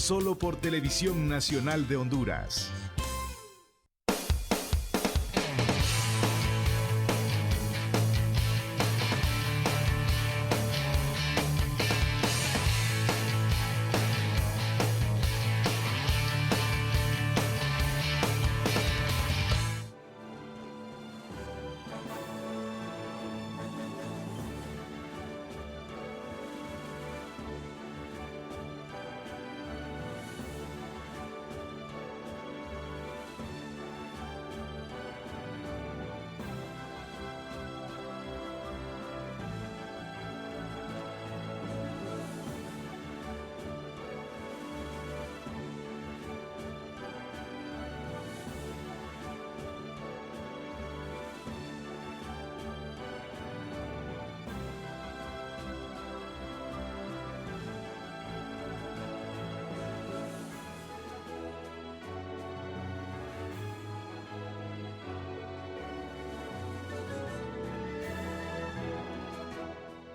solo por Televisión Nacional de Honduras.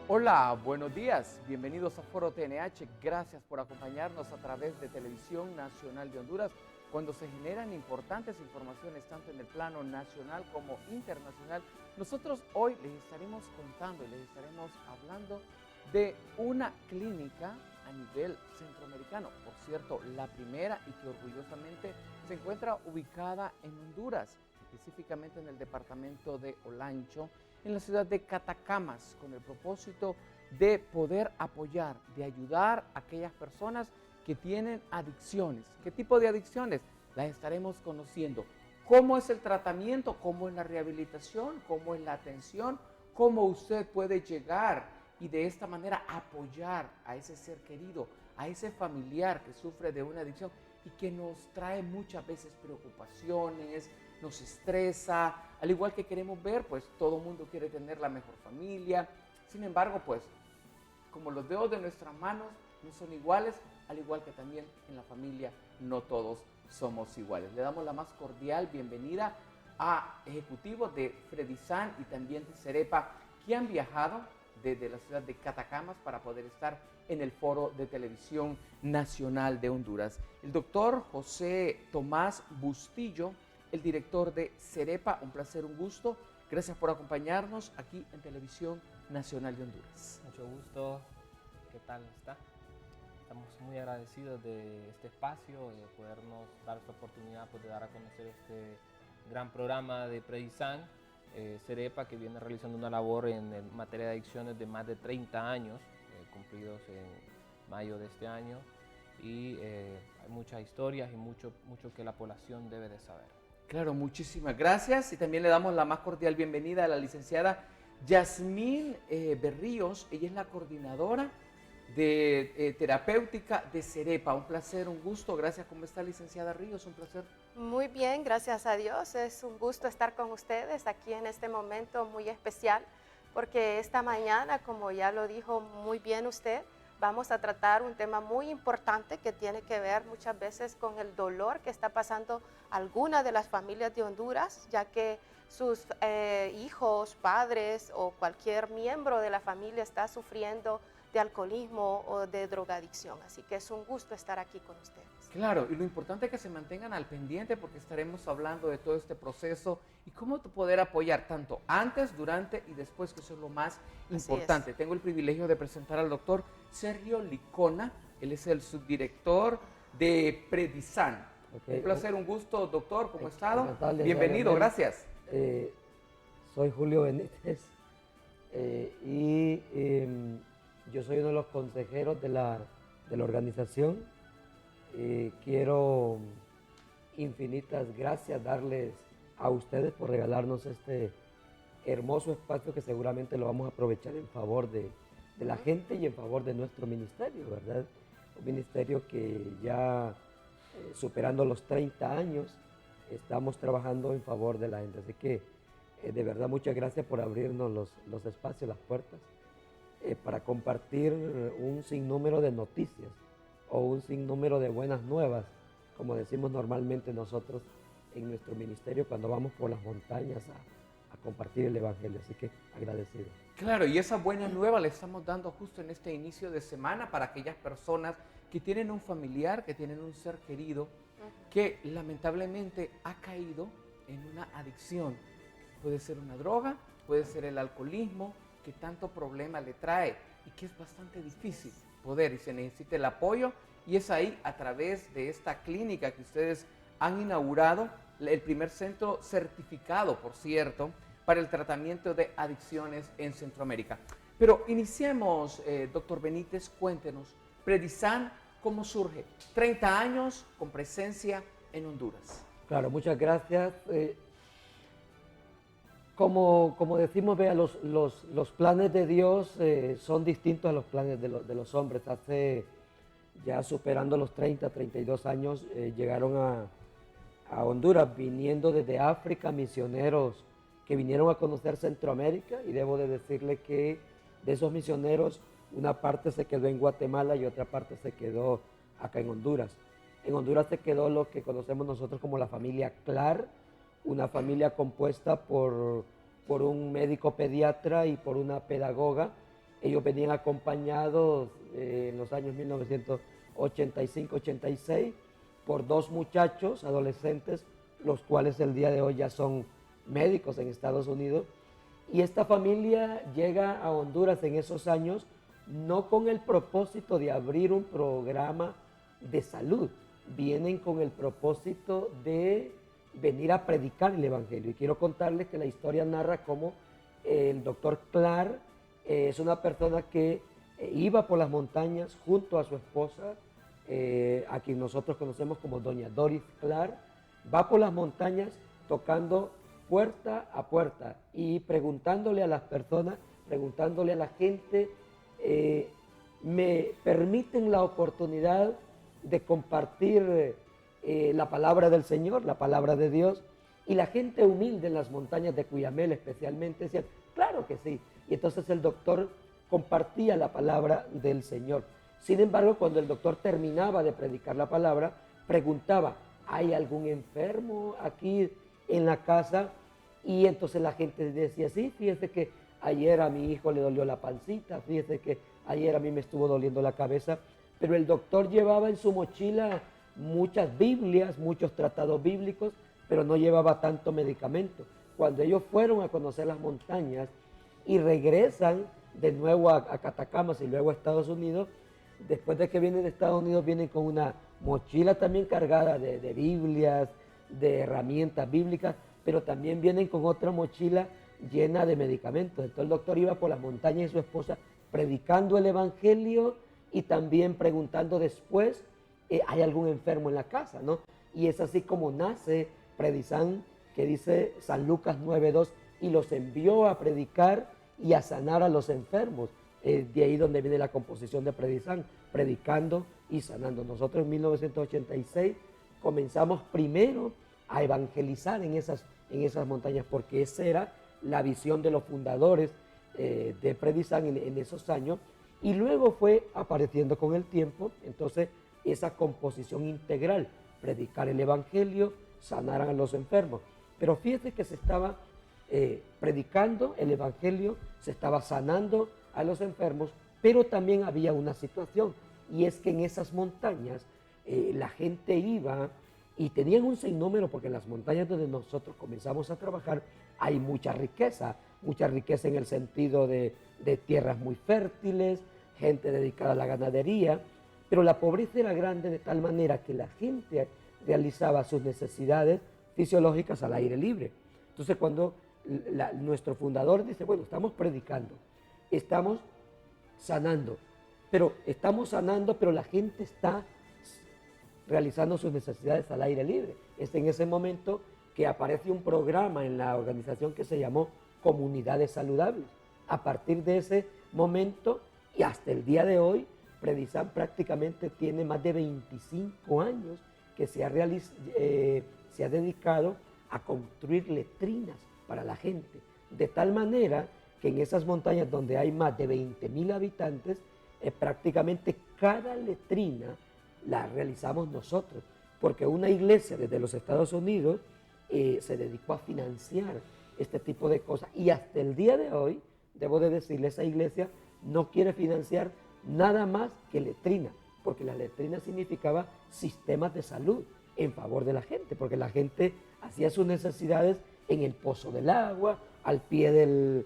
Hola, buenos días, bienvenidos a Foro TNH, gracias por acompañarnos a través de Televisión Nacional de Honduras cuando se generan importantes informaciones tanto en el plano nacional como internacional. Nosotros hoy les estaremos contando y les estaremos hablando de una clínica a nivel centroamericano, por cierto, la primera y que orgullosamente se encuentra ubicada en Honduras, específicamente en el departamento de Olancho, en la ciudad de Catacamas, con el propósito de poder apoyar, de ayudar a aquellas personas que tienen adicciones. ¿Qué tipo de adicciones? Las estaremos conociendo. ¿Cómo es el tratamiento? ¿Cómo es la rehabilitación? ¿Cómo es la atención? ¿Cómo usted puede llegar y de esta manera apoyar a ese ser querido, a ese familiar que sufre de una adicción y que nos trae muchas veces preocupaciones, nos estresa, al igual que queremos ver, pues todo mundo quiere tener la mejor familia. Sin embargo, pues como los dedos de nuestras manos no son iguales, al igual que también en la familia no todos somos iguales. Le damos la más cordial bienvenida a ejecutivos de Fredisan y también de Cerepa que han viajado desde la ciudad de Catacamas para poder estar en el Foro de Televisión Nacional de Honduras. El doctor José Tomás Bustillo, el director de Cerepa, un placer, un gusto. Gracias por acompañarnos aquí en Televisión Nacional de Honduras. Mucho gusto. ¿Qué tal está? Estamos muy agradecidos de este espacio, de podernos dar esta oportunidad pues, de dar a conocer este gran programa de Fredisan, Cerepa, que viene realizando una labor en materia de adicciones de más de 30 años, cumplidos en mayo de este año, y hay muchas historias y mucho que la población debe de saber. Claro, muchísimas gracias y también le damos la más cordial bienvenida a la licenciada Yasmín Berríos. Ella es la coordinadora de terapéutica de Cerepa. Un placer, un gusto. Gracias. ¿Cómo está, licenciada Ríos? Un placer. Muy bien, gracias a Dios. Es un gusto estar con ustedes aquí en este momento muy especial, porque esta mañana, como ya lo dijo muy bien usted, vamos a tratar un tema muy importante que tiene que ver muchas veces con el dolor que está pasando alguna de las familias de Honduras, ya que sus hijos, padres o cualquier miembro de la familia está sufriendo de alcoholismo o de drogadicción. Así que es un gusto estar aquí con ustedes. Claro, y lo importante es que se mantengan al pendiente porque estaremos hablando de todo este proceso y cómo poder apoyar tanto antes, durante y después, que eso es lo más importante. Tengo el privilegio de presentar al doctor Sergio Licona. Él es el subdirector de Fredisan. Okay. Un placer, un gusto, doctor. ¿Cómo ha estado? Bienvenido, gracias. Soy Julio Benítez y yo soy uno de los consejeros de la organización. Quiero infinitas gracias darles a ustedes por regalarnos este hermoso espacio que seguramente lo vamos a aprovechar en favor de la gente y en favor de nuestro ministerio, ¿verdad? Un ministerio que ya superando los 30 años estamos trabajando en favor de la gente. Así que de verdad muchas gracias por abrirnos los espacios, las puertas, para compartir un sinnúmero de noticias o un sinnúmero de buenas nuevas, como decimos normalmente nosotros en nuestro ministerio cuando vamos por las montañas a compartir el Evangelio. Así que agradecido. Claro, y esa buena nueva le estamos dando justo en este inicio de semana para aquellas personas que tienen un familiar, que tienen un ser querido que lamentablemente ha caído en una adicción. Puede ser una droga, puede ser el alcoholismo, que tanto problema le trae y que es bastante difícil poder y se necesita el apoyo. Y es ahí, a través de esta clínica que ustedes han inaugurado, el primer centro certificado, por cierto, para el tratamiento de adicciones en Centroamérica. Pero iniciemos, doctor Benítez, cuéntenos, Predisan, ¿cómo surge? 30 años con presencia en Honduras. Claro, muchas gracias. Como decimos, vea, los planes de Dios son distintos a los planes de los hombres. Hace ya superando los 30, 32 años, llegaron a Honduras, viniendo desde África, misioneros que vinieron a conocer Centroamérica, y debo de decirle que de esos misioneros, una parte se quedó en Guatemala y otra parte se quedó acá en Honduras. En Honduras se quedó lo que conocemos nosotros como la familia Clar, una familia compuesta por un médico pediatra y por una pedagoga. Ellos venían acompañados en los años 1985-86 por dos muchachos adolescentes, los cuales el día de hoy ya son médicos en Estados Unidos. Y esta familia llega a Honduras en esos años no con el propósito de abrir un programa de salud, vienen con el propósito de venir a predicar el Evangelio. Y quiero contarles que la historia narra cómo el doctor Clar es una persona que iba por las montañas junto a su esposa, a quien nosotros conocemos como doña Doris Clar. Va por las montañas tocando puerta a puerta y preguntándole a las personas, preguntándole a la gente, ¿me permiten la oportunidad de compartir la palabra del Señor, la palabra de Dios? Y la gente humilde en las montañas de Cuyamel especialmente decían, claro que sí. Y entonces el doctor compartía la palabra del Señor. Sin embargo, cuando el doctor terminaba de predicar la palabra, preguntaba, ¿hay algún enfermo aquí en la casa? Y entonces la gente decía, sí, fíjese que ayer a mi hijo le dolió la pancita, fíjese que ayer a mí me estuvo doliendo la cabeza. Pero el doctor llevaba en su mochila muchas Biblias, muchos tratados bíblicos, pero no llevaba tanto medicamento. Cuando ellos fueron a conocer las montañas y regresan de nuevo a Catacamas y luego a Estados Unidos, después de que vienen de Estados Unidos, vienen con una mochila también cargada de Biblias, de herramientas bíblicas, pero también vienen con otra mochila llena de medicamentos. Entonces el doctor iba por las montañas y su esposa predicando el Evangelio y también preguntando después, ¿hay algún enfermo en la casa? ¿No? Y es así como nace Predisan, que dice San Lucas 9:2, y los envió a predicar y a sanar a los enfermos. De ahí donde viene la composición de Predisan, predicando y sanando. Nosotros en 1986 comenzamos primero a evangelizar en esas montañas, porque esa era la visión de los fundadores de Predisan en esos años, y luego fue apareciendo con el tiempo, entonces, esa composición integral, predicar el Evangelio, sanar a los enfermos. Pero fíjate que se estaba predicando el Evangelio, se estaba sanando a los enfermos, pero también había una situación, y es que en esas montañas la gente iba y tenían un sinnúmero, porque en las montañas donde nosotros comenzamos a trabajar hay mucha riqueza en el sentido de tierras muy fértiles, gente dedicada a la ganadería, pero la pobreza era grande de tal manera que la gente realizaba sus necesidades fisiológicas al aire libre. Entonces cuando nuestro fundador dice, bueno, estamos predicando, estamos sanando, pero la gente está realizando sus necesidades al aire libre. Es en ese momento que aparece un programa en la organización que se llamó Comunidades Saludables. A partir de ese momento y hasta el día de hoy, Predisan prácticamente tiene más de 25 años que se ha dedicado a construir letrinas para la gente, de tal manera que en esas montañas donde hay más de 20,000 habitantes, prácticamente cada letrina la realizamos nosotros, porque una iglesia desde los Estados Unidos se dedicó a financiar este tipo de cosas, y hasta el día de hoy, debo de decirle, esa iglesia no quiere financiar nada más que letrina, porque la letrina significaba sistemas de salud en favor de la gente, porque la gente hacía sus necesidades en el pozo del agua, al pie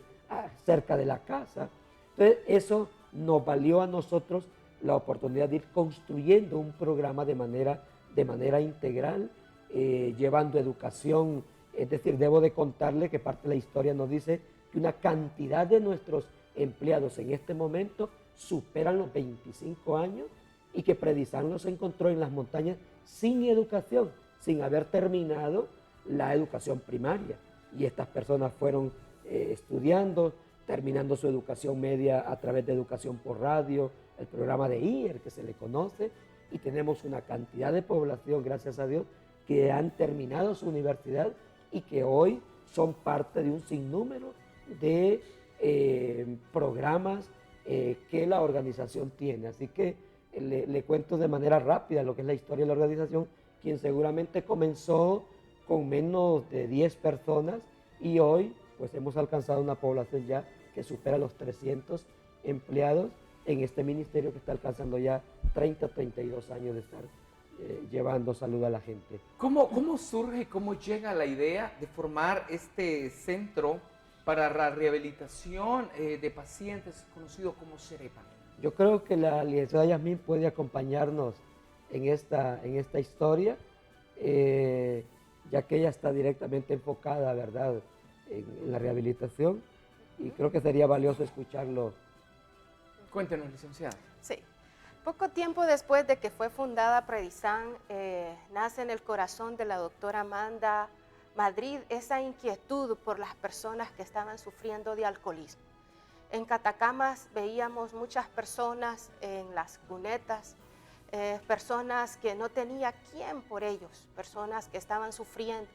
cerca de la casa. Entonces eso nos valió a nosotros la oportunidad de ir construyendo un programa de manera integral, llevando educación. Es decir, debo de contarle que parte de la historia nos dice que una cantidad de nuestros empleados en este momento superan los 25 años y que Predisan los encontró en las montañas sin educación, sin haber terminado la educación primaria. Y estas personas fueron estudiando, terminando su educación media a través de educación por radio, el programa de IER que se le conoce, y tenemos una cantidad de población, gracias a Dios, que han terminado su universidad y que hoy son parte de un sinnúmero de programas que la organización tiene. Así que le cuento de manera rápida lo que es la historia de la organización, quien seguramente comenzó con menos de 10 personas y hoy pues hemos alcanzado una población ya que supera los 300 empleados en este ministerio que está alcanzando ya 30, 32 años de estar llevando salud a la gente. ¿Cómo surge, cómo llega la idea de formar este centro para la rehabilitación de pacientes conocido como CEREPA? Yo creo que la licenciada Yasmín puede acompañarnos en esta historia, ya que ella está directamente enfocada, ¿verdad?, en la rehabilitación, y creo que sería valioso escucharlo. Cuéntenos, licenciada. Sí. Poco tiempo después de que fue fundada Predisan, nace en el corazón de la doctora Amanda Madrid esa inquietud por las personas que estaban sufriendo de alcoholismo. En Catacamas veíamos muchas personas en las cunetas, personas que no tenía quién por ellos, personas que estaban sufriendo.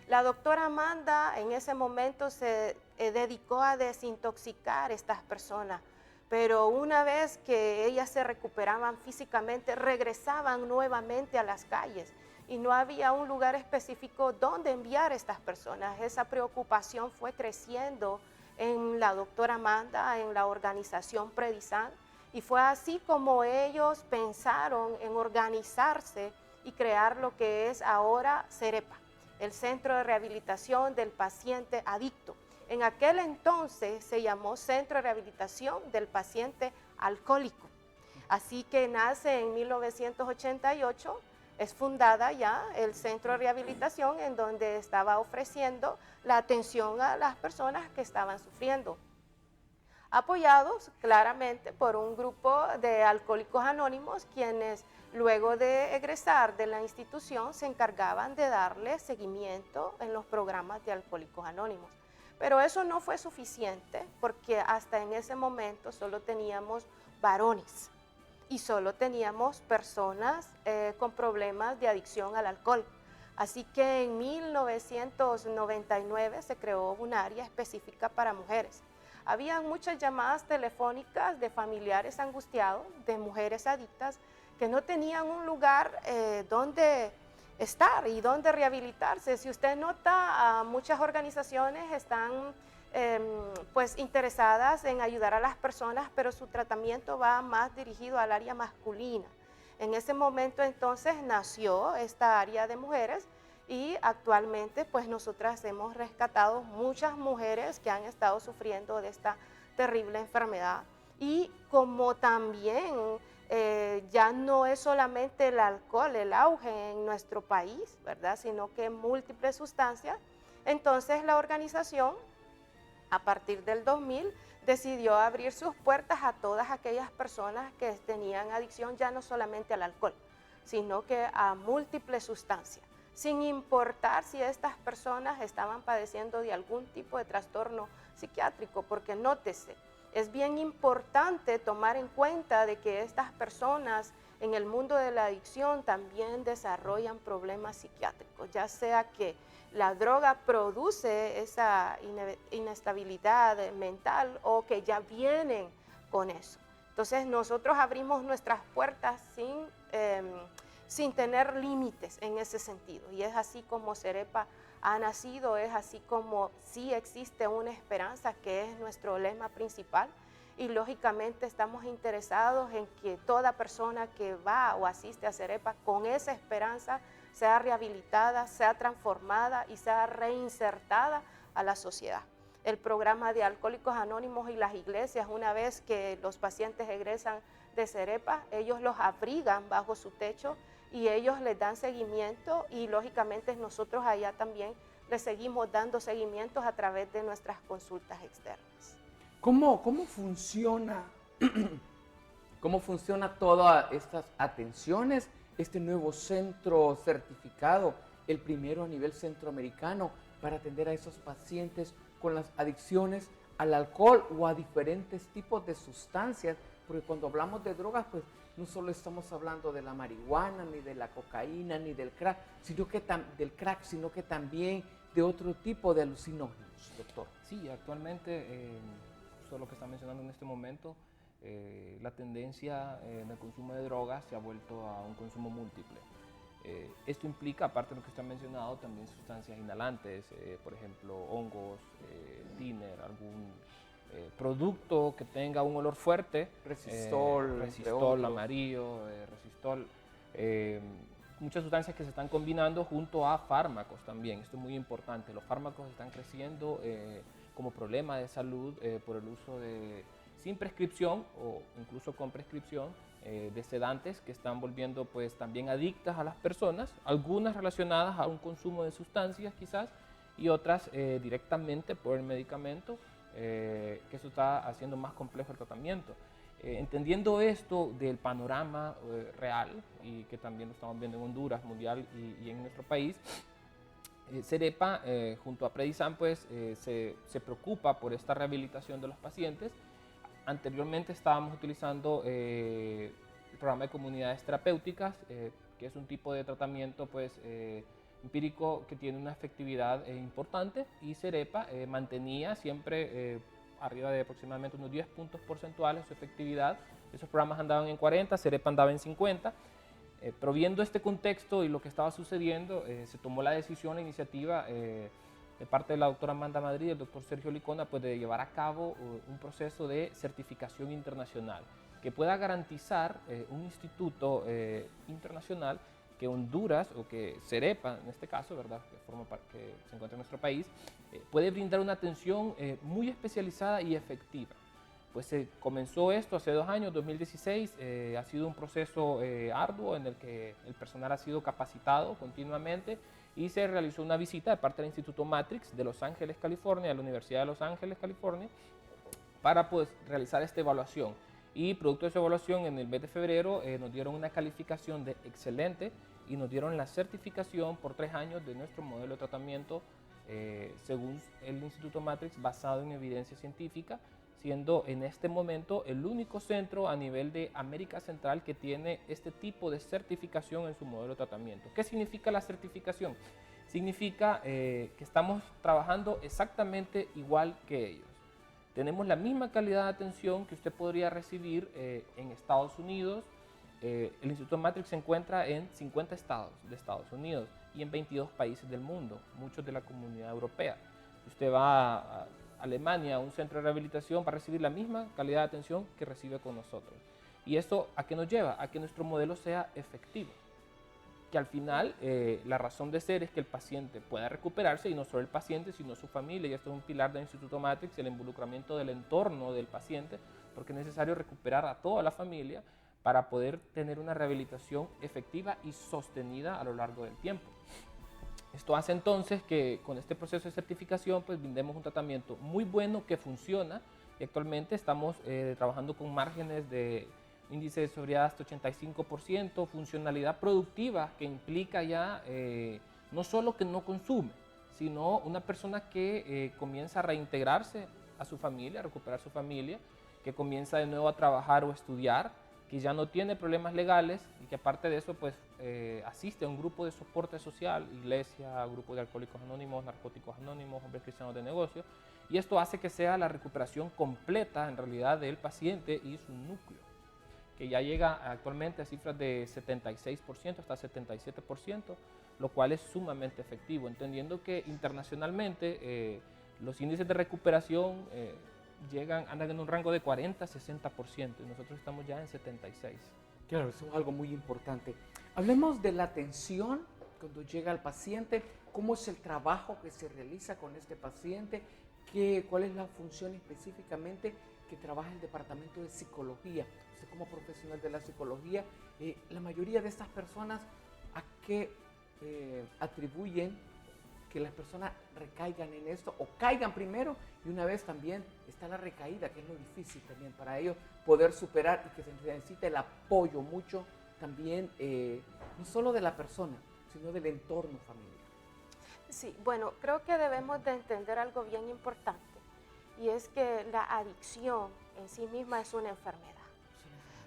La doctora Amanda en ese momento se dedicó a desintoxicar a estas personas, pero una vez que ellas se recuperaban físicamente, regresaban nuevamente a las calles y no había un lugar específico donde enviar a estas personas. Esa preocupación fue creciendo en la doctora Amanda, en la organización Predisan, y fue así como ellos pensaron en organizarse y crear lo que es ahora CEREPA, el Centro de Rehabilitación del Paciente Adicto. En aquel entonces se llamó Centro de Rehabilitación del Paciente Alcohólico. Así que nace en 1988, es fundada ya el Centro de Rehabilitación en donde estaba ofreciendo la atención a las personas que estaban sufriendo. Apoyados claramente por un grupo de alcohólicos anónimos, quienes luego de egresar de la institución se encargaban de darle seguimiento en los programas de alcohólicos anónimos. Pero eso no fue suficiente porque hasta en ese momento solo teníamos varones y solo teníamos personas con problemas de adicción al alcohol. Así que en 1999 se creó un área específica para mujeres. Habían muchas llamadas telefónicas de familiares angustiados, de mujeres adictas, que no tenían un lugar donde estar y donde rehabilitarse. Si usted nota, muchas organizaciones están pues interesadas en ayudar a las personas, pero su tratamiento va más dirigido al área masculina. En ese momento entonces nació esta área de mujeres y actualmente pues nosotras hemos rescatado muchas mujeres que han estado sufriendo de esta terrible enfermedad. Y como también ya no es solamente el alcohol, el auge en nuestro país, ¿verdad?, sino que múltiples sustancias, entonces la organización a partir del 2000 decidió abrir sus puertas a todas aquellas personas que tenían adicción ya no solamente al alcohol, sino que a múltiples sustancias, sin importar si estas personas estaban padeciendo de algún tipo de trastorno psiquiátrico, porque nótese, es bien importante tomar en cuenta de que estas personas en el mundo de la adicción también desarrollan problemas psiquiátricos, ya sea que la droga produce esa inestabilidad mental o que ya vienen con eso. Entonces nosotros abrimos nuestras puertas sin tener límites en ese sentido, y es así como CEREPA ha nacido, es así como sí existe una esperanza, que es nuestro lema principal, y lógicamente estamos interesados en que toda persona que va o asiste a Cerepa con esa esperanza sea rehabilitada, sea transformada y sea reinsertada a la sociedad. El programa de Alcohólicos Anónimos y las iglesias, una vez que los pacientes egresan de Cerepa, ellos los abrigan bajo su techo y ellos les dan seguimiento, y lógicamente nosotros allá también les seguimos dando seguimientos a través de nuestras consultas externas. ¿Cómo funciona, cómo funciona todas estas atenciones, este nuevo centro certificado, el primero a nivel centroamericano, para atender a esos pacientes con las adicciones al alcohol o a diferentes tipos de sustancias? Porque cuando hablamos de drogas, pues no solo estamos hablando de la marihuana, ni de la cocaína, ni del crack, sino que también de otro tipo de alucinógenos, doctor. Sí, actualmente, justo lo que está mencionando en este momento, la tendencia en el consumo de drogas se ha vuelto a un consumo múltiple. Esto implica, aparte de lo que está mencionado, también sustancias inhalantes, por ejemplo, hongos, thinner, algún producto que tenga un olor fuerte, resistol amarillo, resistol, muchas sustancias que se están combinando junto a fármacos también. Esto es muy importante. Los fármacos están creciendo como problema de salud por el uso de, sin prescripción o incluso con prescripción, de sedantes que están volviendo pues también adictas a las personas, algunas relacionadas a un consumo de sustancias quizás, y otras directamente por el medicamento, que eso está haciendo más complejo el tratamiento. Entendiendo esto del panorama real, y que también lo estamos viendo en Honduras, mundial y en nuestro país, Cerepa junto a Predisan pues se preocupa por esta rehabilitación de los pacientes. Anteriormente estábamos utilizando el programa de comunidades terapéuticas, que es un tipo de tratamiento pues, empírico que tiene una efectividad importante, y Cerepa mantenía siempre arriba de aproximadamente unos 10 puntos porcentuales su efectividad. Esos programas andaban en 40, Cerepa andaba en 50. Pero viendo este contexto y lo que estaba sucediendo, se tomó la decisión, la iniciativa de parte de la doctora Amanda Madrid y el doctor Sergio Licona, pues de llevar a cabo un proceso de certificación internacional que pueda garantizar un instituto internacional que Honduras, o que Cerepa en este caso, ¿verdad?, que se encuentra en nuestro país, puede brindar una atención muy especializada y efectiva. Pues se comenzó esto hace 2 años, 2016, ha sido un proceso arduo en el que el personal ha sido capacitado continuamente, y se realizó una visita de parte del Instituto Matrix de Los Ángeles, California, de la Universidad de Los Ángeles, California, para pues, realizar esta evaluación. Y producto de esa evaluación, en el mes de febrero nos dieron una calificación de excelente y nos dieron la certificación por 3 años de nuestro modelo de tratamiento según el Instituto Matrix, basado en evidencia científica, siendo en este momento el único centro a nivel de América Central que tiene este tipo de certificación en su modelo de tratamiento. ¿Qué significa la certificación? Significa que estamos trabajando exactamente igual que ellos. Tenemos la misma calidad de atención que usted podría recibir en Estados Unidos. El Instituto Matrix se encuentra en 50 estados de Estados Unidos y en 22 países del mundo, muchos de la Comunidad Europea. Si usted va a Alemania, a un centro de rehabilitación, va a recibir la misma calidad de atención que recibe con nosotros. ¿Y esto a qué nos lleva? A que nuestro modelo sea efectivo. Que al final la razón de ser es que el paciente pueda recuperarse, y no solo el paciente, sino su familia. Y esto es un pilar del Instituto Matrix, el involucramiento del entorno del paciente, porque es necesario recuperar a toda la familia para poder tener una rehabilitación efectiva y sostenida a lo largo del tiempo. Esto hace entonces que con este proceso de certificación pues brindemos un tratamiento muy bueno que funciona, y actualmente estamos trabajando con márgenes de índice de sobriedad hasta 85%, funcionalidad productiva que implica ya no solo que no consume, sino una persona que comienza a reintegrarse a su familia, a recuperar su familia, que comienza de nuevo a trabajar o estudiar, que ya no tiene problemas legales, y que aparte de eso pues asiste a un grupo de soporte social, iglesia, grupo de alcohólicos anónimos, narcóticos anónimos, hombres cristianos de negocio, y esto hace que sea la recuperación completa en realidad del paciente y su núcleo, que ya llega actualmente a cifras de 76% hasta 77%, lo cual es sumamente efectivo, entendiendo que internacionalmente los índices de recuperación andan en un rango de 40 a 60% y nosotros estamos ya en 76%. Claro, eso es algo muy importante. Hablemos de la atención cuando llega el paciente, cómo es el trabajo que se realiza con este paciente, cuál es la función específicamente que trabaja el departamento de psicología. Usted como profesional de la psicología, la mayoría de estas personas, ¿a qué atribuyen que las personas recaigan en esto o caigan primero y una vez también está la recaída, que es lo difícil también para ellos poder superar y que se necesita el apoyo mucho también, no solo de la persona, sino del entorno familiar? Sí, bueno, creo que debemos de entender algo bien importante y es que la adicción en sí misma es una enfermedad.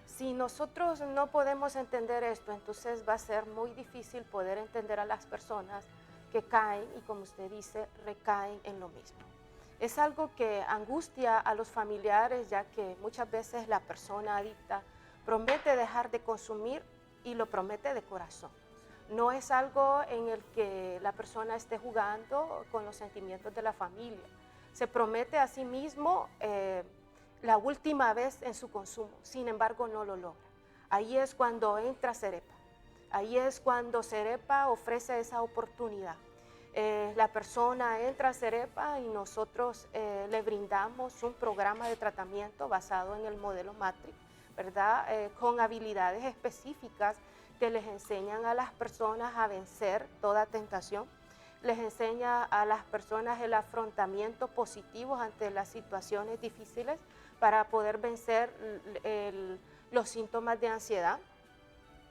Si nosotros no podemos entender esto, entonces va a ser muy difícil poder entender a las personas que caen y, como usted dice, recaen en lo mismo. Es algo que angustia a los familiares, ya que muchas veces la persona adicta promete dejar de consumir y lo promete de corazón. No es algo en el que la persona esté jugando con los sentimientos de la familia. Se promete a sí mismo la última vez en su consumo, sin embargo no lo logra. Ahí es cuando entra Cerepa. Ahí es cuando Cerepa ofrece esa oportunidad. La persona entra a Cerepa y nosotros le brindamos un programa de tratamiento basado en el modelo Matrix, ¿verdad? Con habilidades específicas que les enseñan a las personas a vencer toda tentación, les enseña a las personas el afrontamiento positivo ante las situaciones difíciles para poder vencer los síntomas de ansiedad.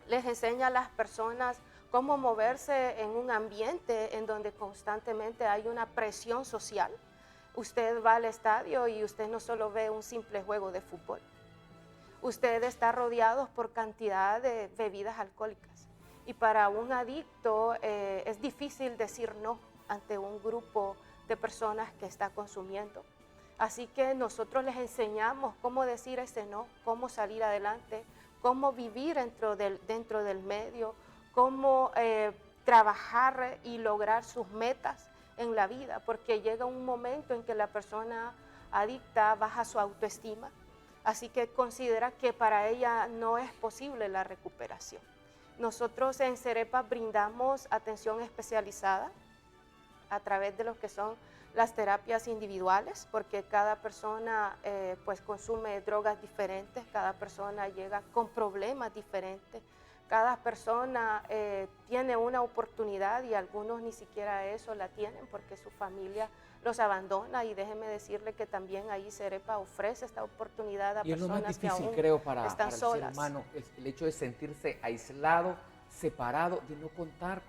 Les enseña a las personas cómo moverse en un ambiente en donde constantemente hay una presión social. Usted va al estadio y usted no solo ve un simple juego de fútbol. Usted está rodeado por cantidad de bebidas alcohólicas. Y para un adicto es difícil decir no ante un grupo de personas que está consumiendo. Así que nosotros les enseñamos cómo decir ese no, cómo salir adelante, cómo vivir dentro del medio, cómo trabajar y lograr sus metas en la vida, porque llega un momento en que la persona adicta baja su autoestima, así que considera que para ella no es posible la recuperación. Nosotros en Cerepa brindamos atención especializada a través de lo que son las terapias individuales, porque cada persona pues consume drogas diferentes, cada persona llega con problemas diferentes, cada persona tiene una oportunidad y algunos ni siquiera eso la tienen porque su familia los abandona, y déjeme decirle que también ahí Cerepa ofrece esta oportunidad a personas que aún creo para están el solas. ser humano, es el hecho de sentirse aislado, separado, de no contar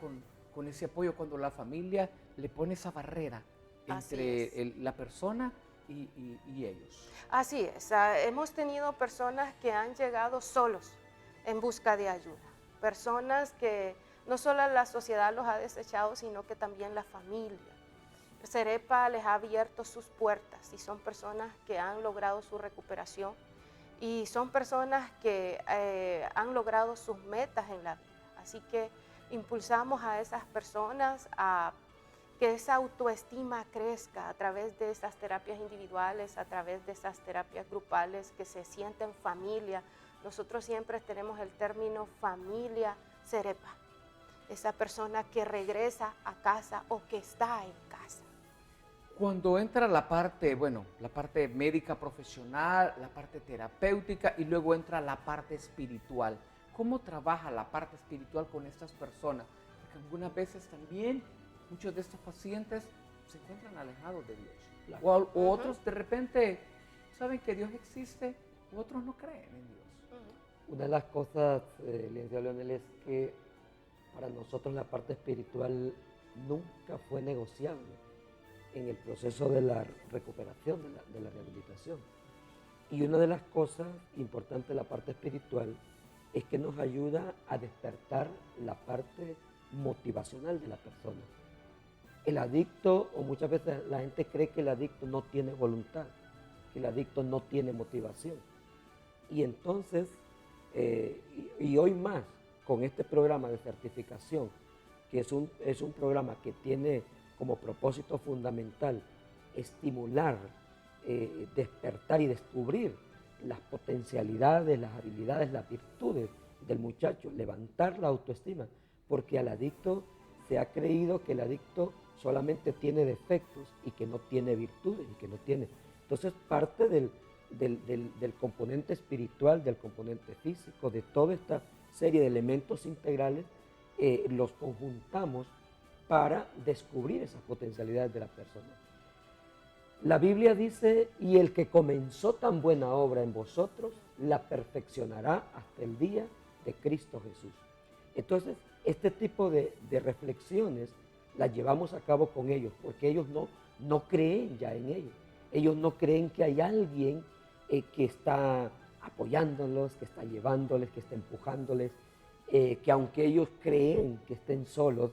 con ese apoyo cuando la familia le pone esa barrera entre la persona y ellos. Así es, hemos tenido personas que han llegado solos en busca de ayuda, personas que no solo la sociedad los ha desechado, sino que también la familia. Cerepa les ha abierto sus puertas y son personas que han logrado su recuperación y son personas que han logrado sus metas en la vida. Así que impulsamos a esas personas a que esa autoestima crezca a través de esas terapias individuales, a través de esas terapias grupales, que se sienten familia. Nosotros siempre tenemos el término familia Cerepa, esa persona que regresa a casa o que está en casa. Cuando entra la parte médica profesional, la parte terapéutica y luego entra la parte espiritual, ¿cómo trabaja la parte espiritual con estas personas? Porque algunas veces también muchos de estos pacientes se encuentran alejados de Dios. Claro. O otros de repente saben que Dios existe, u otros no creen en Dios. Una de las cosas, licenciado Leonel, es que para nosotros la parte espiritual nunca fue negociable en el proceso de la recuperación, de la rehabilitación. Y una de las cosas importantes de la parte espiritual es que nos ayuda a despertar la parte motivacional de la persona. El adicto, o muchas veces la gente cree que el adicto no tiene voluntad, que el adicto no tiene motivación. Y entonces, y hoy más, con este programa de certificación, que es un programa que tiene como propósito fundamental estimular despertar y descubrir las potencialidades, las habilidades, las virtudes del muchacho, levantar la autoestima, porque al adicto se ha creído que el adicto solamente tiene defectos y que no tiene virtudes y que no tiene. Entonces parte del componente espiritual, del componente físico, de toda esta serie de elementos integrales, los conjuntamos para descubrir esas potencialidades de la persona. La Biblia dice, y el que comenzó tan buena obra en vosotros, la perfeccionará hasta el día de Cristo Jesús. Entonces, este tipo de reflexiones las llevamos a cabo con ellos, porque ellos no creen ya en ellos. Ellos no creen que hay alguien que está apoyándolos, que está llevándoles, que está empujándoles, que aunque ellos creen que estén solos,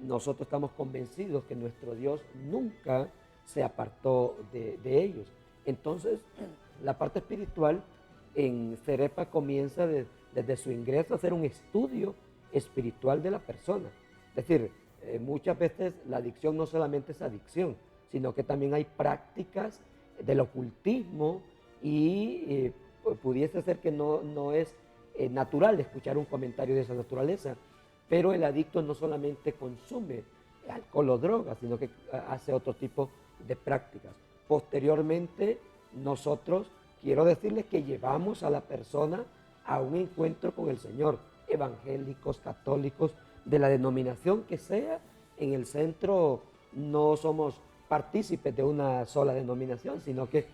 nosotros estamos convencidos que nuestro Dios nunca se apartó de ellos. Entonces, la parte espiritual en Cerepa comienza desde su ingreso a hacer un estudio espiritual de la persona. Es decir, muchas veces la adicción no solamente es adicción, sino que también hay prácticas del ocultismo y pudiese ser que no es natural escuchar un comentario de esa naturaleza, pero el adicto no solamente consume alcohol o drogas, sino que hace otro tipo de prácticas. Posteriormente, nosotros, quiero decirles que llevamos a la persona a un encuentro con el Señor, evangélicos, católicos, de la denominación que sea. En el centro no somos partícipes de una sola denominación, sino que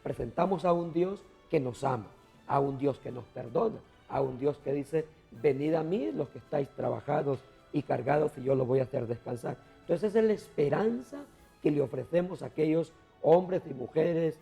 presentamos a un Dios que nos ama, a un Dios que nos perdona, a un Dios que dice, venid a mí los que estáis trabajados y cargados y yo los voy a hacer descansar. Entonces es la esperanza que le ofrecemos a aquellos hombres y mujeres,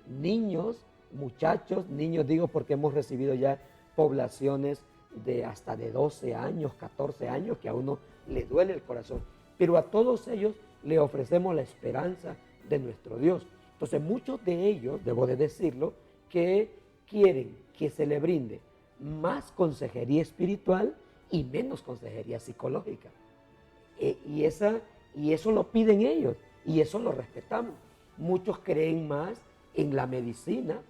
niños, muchachos, niños digo porque hemos recibido ya poblaciones de hasta de 12 años, 14 años, que a uno le duele el corazón, pero a todos ellos le ofrecemos la esperanza de nuestro Dios. Entonces muchos de ellos, debo de decirlo, que quieren que se le brinde más consejería espiritual y menos consejería psicológica. Y eso lo piden ellos y eso lo respetamos. Muchos creen más en la medicina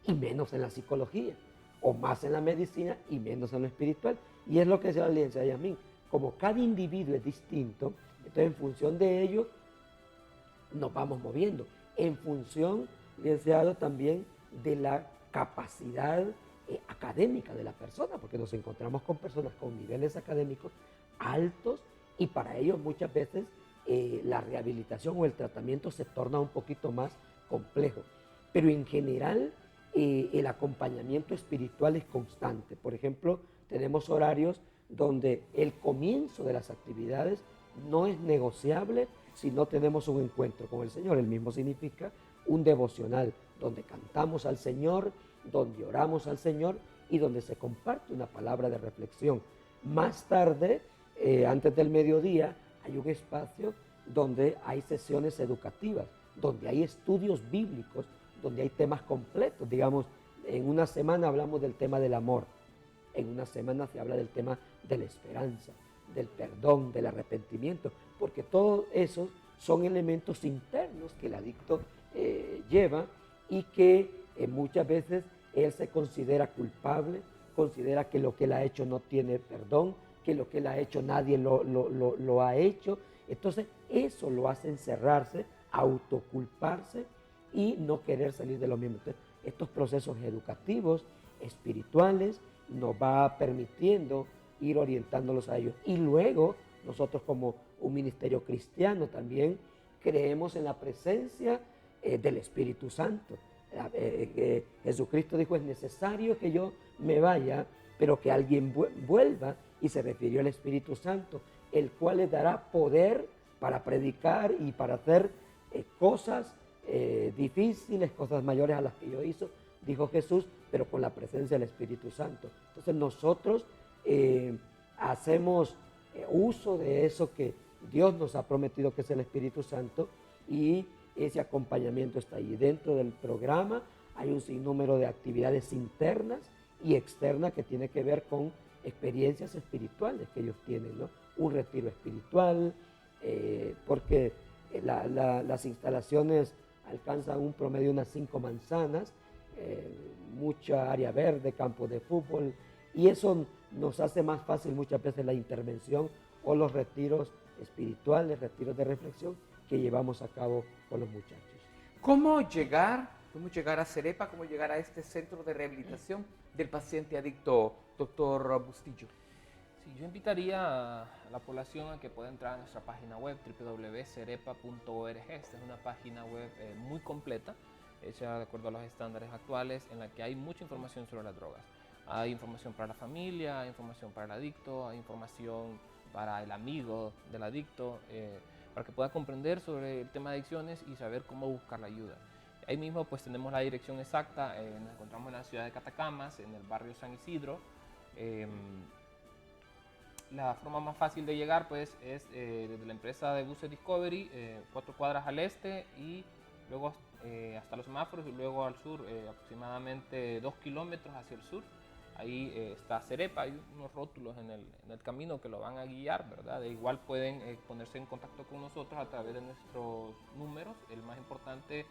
y menos en la psicología, o más en la medicina y menos en lo espiritual. Y es lo que dice la Alianza de Yamín. Como cada individuo es distinto, entonces en función de ello nos vamos moviendo. En función, licenciado, también de la capacidad académica de la persona, porque nos encontramos con personas con niveles académicos altos y para ellos muchas veces la rehabilitación o el tratamiento se torna un poquito más complejo. Pero en general el acompañamiento espiritual es constante. Por ejemplo, tenemos horarios donde el comienzo de las actividades no es negociable si no tenemos un encuentro con el Señor. El mismo significa un devocional donde cantamos al Señor, donde oramos al Señor y donde se comparte una palabra de reflexión. Más tarde, antes del mediodía, hay un espacio donde hay sesiones educativas, donde hay estudios bíblicos, donde hay temas completos. Digamos, en una semana hablamos del tema del amor, en una semana se habla del tema de la esperanza, del perdón, del arrepentimiento, porque todos esos son elementos internos que el adicto lleva y que muchas veces él se considera culpable, considera que lo que él ha hecho no tiene perdón, que lo que él ha hecho nadie lo ha hecho. Entonces eso lo hace encerrarse, autoculparse y no querer salir de lo mismo. Entonces, estos procesos educativos, espirituales, nos va permitiendo ir orientándolos a ellos. Y luego nosotros como un ministerio cristiano también creemos en la presencia del Espíritu Santo. Jesucristo dijo, es necesario que yo me vaya, pero que alguien vuelva, y se refirió al Espíritu Santo, el cual les dará poder para predicar y para hacer cosas difíciles, cosas mayores a las que yo hizo, dijo Jesús, pero con la presencia del Espíritu Santo. Entonces nosotros hacemos uso de eso que Dios nos ha prometido, que es el Espíritu Santo, y ese acompañamiento está ahí. Dentro del programa hay un sinnúmero de actividades internas y externas que tiene que ver con experiencias espirituales que ellos tienen, ¿no? Un retiro espiritual, porque Las instalaciones alcanzan un promedio de unas 5 manzanas, mucha área verde, campo de fútbol, y eso nos hace más fácil muchas veces la intervención o los retiros espirituales, retiros de reflexión que llevamos a cabo con los muchachos. ¿Cómo llegar a Cerepa, cómo llegar a este centro de rehabilitación del paciente adicto, doctor Bustillo? Sí, yo invitaría a la población a que pueda entrar a nuestra página web www.cerepa.org. Esta es una página web muy completa, hecha de acuerdo a los estándares actuales, en la que hay mucha información sobre las drogas. Hay información para la familia, hay información para el adicto, hay información para el amigo del adicto, para que pueda comprender sobre el tema de adicciones y saber cómo buscar la ayuda. Ahí mismo pues tenemos la dirección exacta, nos encontramos en la ciudad de Catacamas, en el barrio San Isidro. La forma más fácil de llegar pues es desde la empresa de buses Discovery, 4 cuadras al este y luego hasta los semáforos y luego al sur, aproximadamente 2 kilómetros hacia el sur. Ahí está Cerepa, hay unos rótulos en el camino que lo van a guiar, ¿verdad? Igual pueden ponerse en contacto con nosotros a través de nuestros números. El más importante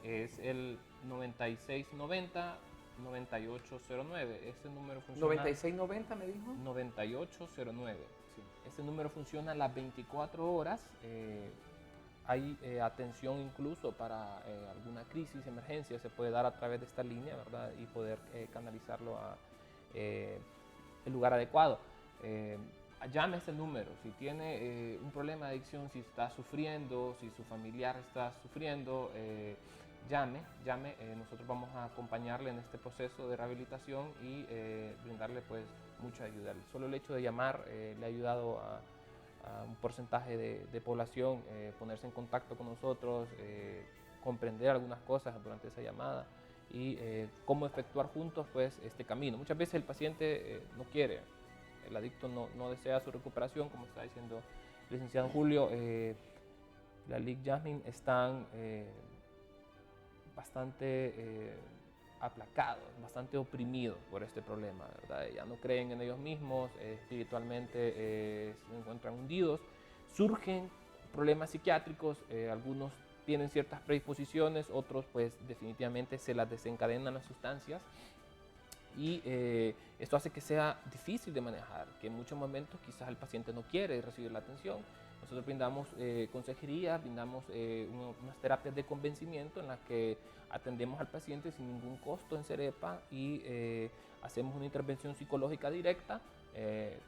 es el 9690 9809. Este número funciona. 9690 me dijo. 9809. Sí. Este número funciona las 24 horas. Hay atención incluso para alguna crisis, emergencia, se puede dar a través de esta línea, ¿verdad? Y poder canalizarlo a el lugar adecuado. Llame a este número, si tiene un problema de adicción, si está sufriendo, si su familiar está sufriendo, llame, nosotros vamos a acompañarle en este proceso de rehabilitación y brindarle pues mucha ayuda. Solo el hecho de llamar le ha ayudado a un porcentaje de población ponerse en contacto con nosotros, comprender algunas cosas durante esa llamada y cómo efectuar juntos pues este camino. Muchas veces el paciente no quiere, el adicto no desea su recuperación, como está diciendo el licenciado Julio. La Ligue Jasmine están bastante aplacados, bastante oprimidos por este problema, ¿verdad? Ya no creen en ellos mismos, espiritualmente se encuentran hundidos, surgen problemas psiquiátricos, algunos tienen ciertas predisposiciones, otros pues definitivamente se las desencadenan las sustancias y esto hace que sea difícil de manejar, que en muchos momentos quizás el paciente no quiere recibir la atención. Nosotros brindamos consejería, brindamos unas terapias de convencimiento en las que atendemos al paciente sin ningún costo en Cerepa y hacemos una intervención psicológica directa,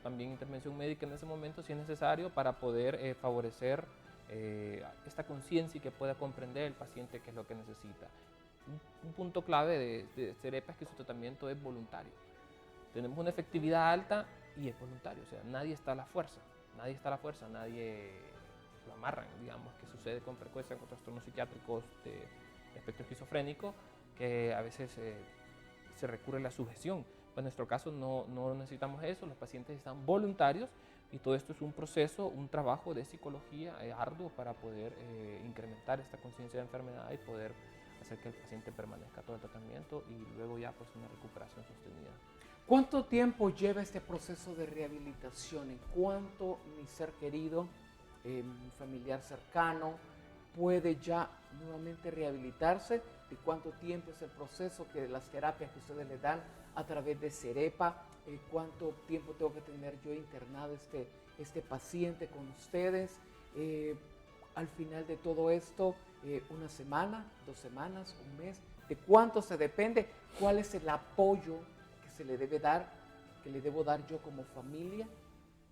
también intervención médica en ese momento si es necesario para poder favorecer esta conciencia y que pueda comprender el paciente qué es lo que necesita. Un punto clave de Cerepa es que su tratamiento es voluntario. Tenemos una efectividad alta y es voluntario, o sea, nadie está a la fuerza. Nadie lo amarran, digamos, que sucede con frecuencia con trastornos psiquiátricos de espectro esquizofrénico, que a veces se recurre a la sujeción. Pues en nuestro caso no necesitamos eso, los pacientes están voluntarios y todo esto es un proceso, un trabajo de psicología arduo para poder incrementar esta conciencia de enfermedad y poder hacer que el paciente permanezca todo el tratamiento y luego ya pues una recuperación sostenida. ¿Cuánto tiempo lleva este proceso de rehabilitación? ¿En cuánto mi ser querido, mi familiar cercano, puede ya nuevamente rehabilitarse? ¿De cuánto tiempo es el proceso que las terapias que ustedes le dan a través de Cerepa? ¿Cuánto tiempo tengo que tener yo internado este paciente con ustedes? Al final de todo esto, una semana, 2 semanas, un mes. ¿De cuánto se depende? ¿Cuál es el apoyo que le debe dar, que le debo dar yo como familia?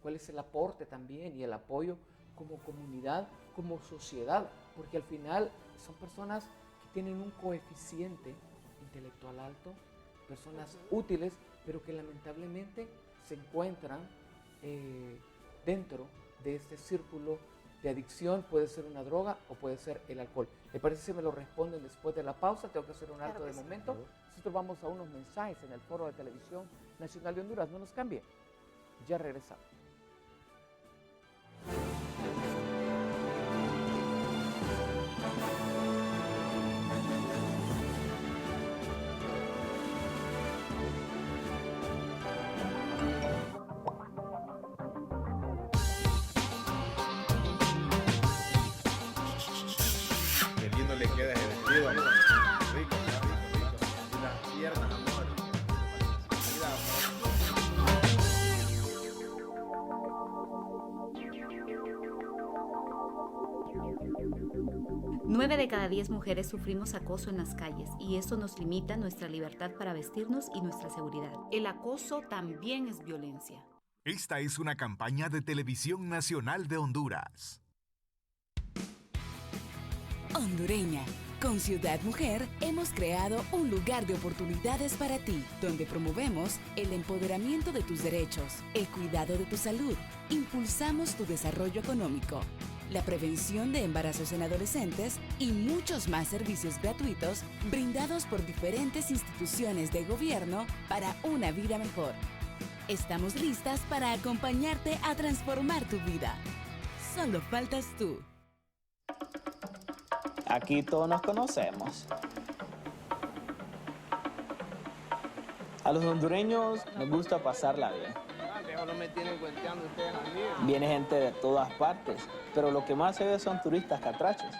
¿Cuál es el aporte también y el apoyo como comunidad, como sociedad? Porque al final son personas que tienen un coeficiente intelectual alto, personas útiles, pero que lamentablemente se encuentran dentro de este círculo de adicción. Puede ser una droga o puede ser el alcohol. ¿Le parece si me lo responden después de la pausa? Tengo que hacer un alto de momento. Nosotros vamos a unos mensajes en el Foro de Televisión Nacional de Honduras. No nos cambie. Ya regresamos. 9 de cada 10 mujeres sufrimos acoso en las calles y eso nos limita nuestra libertad para vestirnos y nuestra seguridad. El acoso también es violencia. Esta es una campaña de Televisión Nacional de Honduras. Hondureña. Con Ciudad Mujer hemos creado un lugar de oportunidades para ti, donde promovemos el empoderamiento de tus derechos, el cuidado de tu salud, impulsamos tu desarrollo económico, la prevención de embarazos en adolescentes y muchos más servicios gratuitos brindados por diferentes instituciones de gobierno para una vida mejor. Estamos listas para acompañarte a transformar tu vida. Solo faltas tú. Aquí todos nos conocemos. A los hondureños nos gusta pasarla bien. Viene gente de todas partes, pero lo que más se ve son turistas catrachos.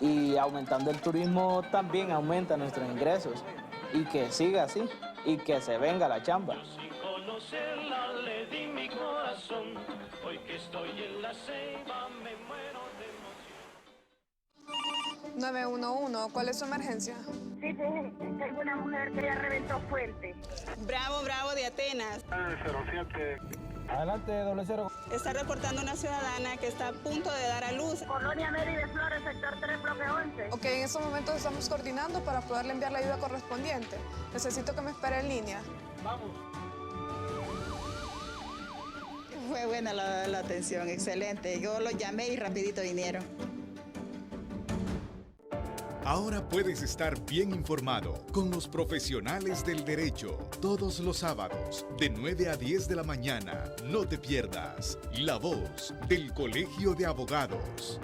Y aumentando el turismo también aumenta nuestros ingresos. Y que siga así, y que se venga la chamba. 911, ¿cuál es su emergencia? Sí, tengo una mujer que ya reventó fuerte. Bravo, Bravo de Atenas. 07. Adelante, 00. Está reportando una ciudadana que está a punto de dar a luz. Colonia Mary de Flores, sector 3, bloque 11. Ok, en estos momentos estamos coordinando para poderle enviar la ayuda correspondiente. Necesito que me espere en línea. Vamos. Fue buena la atención, excelente. Yo los llamé y rapidito vinieron. Ahora puedes estar bien informado con los profesionales del derecho. Todos los sábados, de 9 a 10 de la mañana. No te pierdas La Voz del Colegio de Abogados.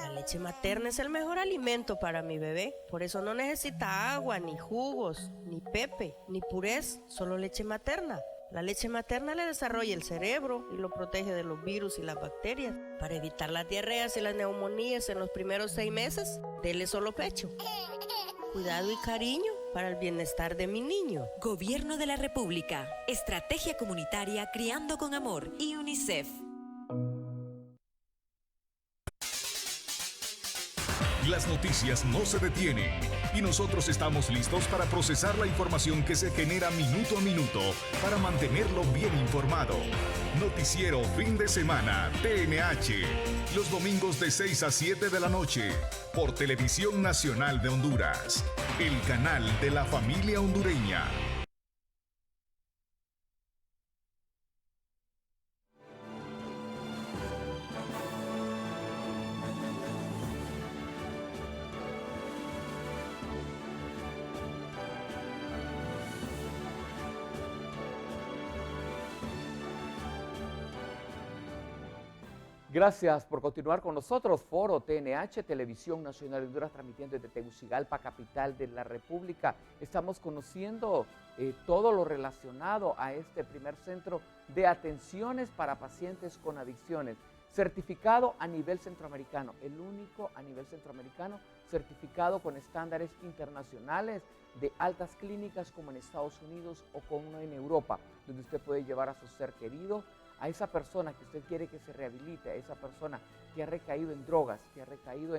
La leche materna es el mejor alimento para mi bebé. Por eso no necesita agua, ni jugos, ni pepe, ni purés, solo leche materna. La leche materna le desarrolla el cerebro y lo protege de los virus y las bacterias. Para evitar las diarreas y las neumonías en los primeros 6 meses, dele solo pecho. Cuidado y cariño para el bienestar de mi niño. Gobierno de la República. Estrategia Comunitaria Criando con Amor y UNICEF. Las noticias no se detienen y nosotros estamos listos para procesar la información que se genera minuto a minuto para mantenerlo bien informado. Noticiero Fin de Semana, TNH, los domingos de 6 a 7 de la noche, por Televisión Nacional de Honduras, el canal de la familia hondureña. Gracias por continuar con nosotros. Foro TNH, Televisión Nacional de Honduras, transmitiendo desde Tegucigalpa, capital de la República. Estamos conociendo todo lo relacionado a este primer centro de atenciones para pacientes con adicciones, certificado a nivel centroamericano, el único a nivel centroamericano certificado con estándares internacionales de altas clínicas como en Estados Unidos o como en Europa, donde usted puede llevar a su ser querido, a esa persona que usted quiere que se rehabilite, a esa persona que ha recaído en drogas, que ha recaído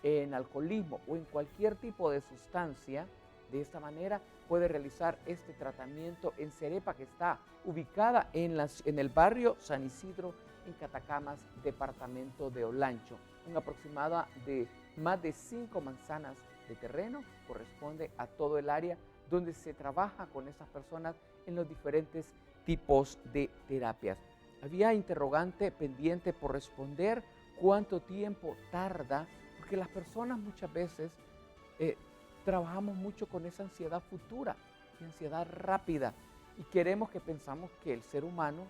en alcoholismo o en cualquier tipo de sustancia. De esta manera puede realizar este tratamiento en Cerepa, que está ubicada en el barrio San Isidro, en Catacamas, departamento de Olancho. Un aproximado de más de 5 manzanas de terreno corresponde a todo el área donde se trabaja con esas personas en los diferentes tipos de terapias. Había interrogante pendiente por responder: ¿cuánto tiempo tarda? Porque las personas muchas veces trabajamos mucho con esa ansiedad futura, ansiedad rápida, y pensamos que el ser humano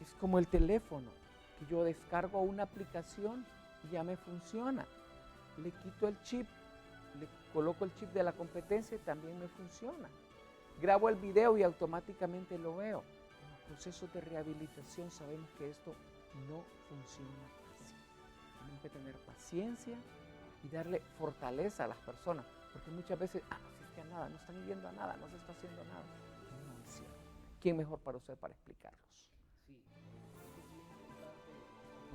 es como el teléfono, que yo descargo una aplicación y ya me funciona. Le quito el chip, le coloco el chip de la competencia y también me funciona. Grabo el video y automáticamente lo veo. En los procesos de rehabilitación sabemos que esto no funciona así. Tenemos que tener paciencia y darle fortaleza a las personas, porque muchas veces, no existe a nada, no están viviendo a nada, no se está haciendo nada. No es cierto. ¿Quién mejor para usted para explicarlos? Sí,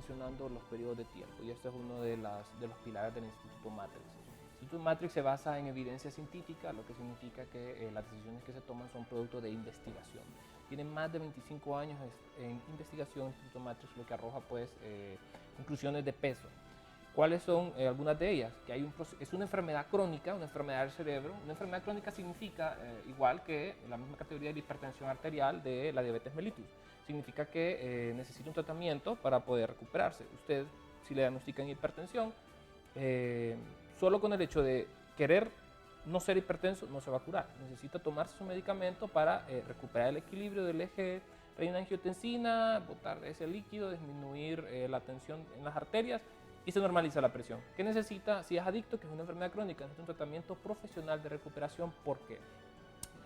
relacionando los periodos de tiempo, y esto es uno de los pilares del Instituto Matrix. El Instituto Matrix se basa en evidencia científica, lo que significa que las decisiones que se toman son producto de investigación. Tiene más de 25 años en investigación. El Instituto Matrix lo que arroja pues conclusiones de peso. ¿Cuáles son algunas de ellas? Que es una enfermedad crónica, una enfermedad del cerebro. Una enfermedad crónica significa, igual que la misma categoría de la hipertensión arterial, de la diabetes mellitus. Significa que necesita un tratamiento para poder recuperarse. Usted, si le diagnostican hipertensión, solo con el hecho de querer no ser hipertenso no se va a curar. Necesita tomarse su medicamento para recuperar el equilibrio del eje renina-angiotensina, botar ese líquido, disminuir la tensión en las arterias y se normaliza la presión. ¿Qué necesita? Si es adicto, que es una enfermedad crónica, necesita un tratamiento profesional de recuperación. ¿Por qué?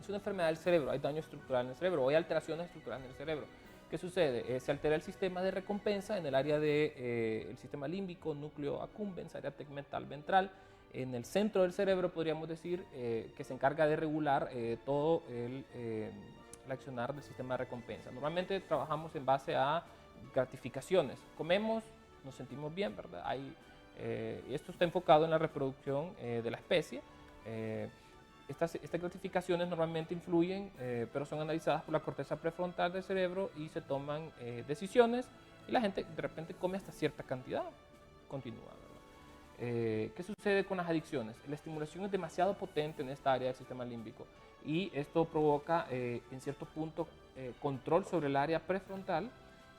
Es una enfermedad del cerebro, hay daño estructural en el cerebro, o hay alteraciones estructurales en el cerebro. ¿Qué sucede? Se altera el sistema de recompensa en el área del sistema límbico, núcleo accumbens, área tegmental ventral. En el centro del cerebro, podríamos decir, que se encarga de regular todo el accionar del sistema de recompensa. Normalmente trabajamos en base a gratificaciones. Comemos, nos sentimos bien, ¿verdad? Esto está enfocado en la reproducción de la especie. Estas gratificaciones normalmente influyen, pero son analizadas por la corteza prefrontal del cerebro y se toman decisiones y la gente de repente come hasta cierta cantidad, continúa, ¿verdad? ¿Qué sucede con las adicciones? La estimulación es demasiado potente en esta área del sistema límbico y esto provoca en cierto punto control sobre el área prefrontal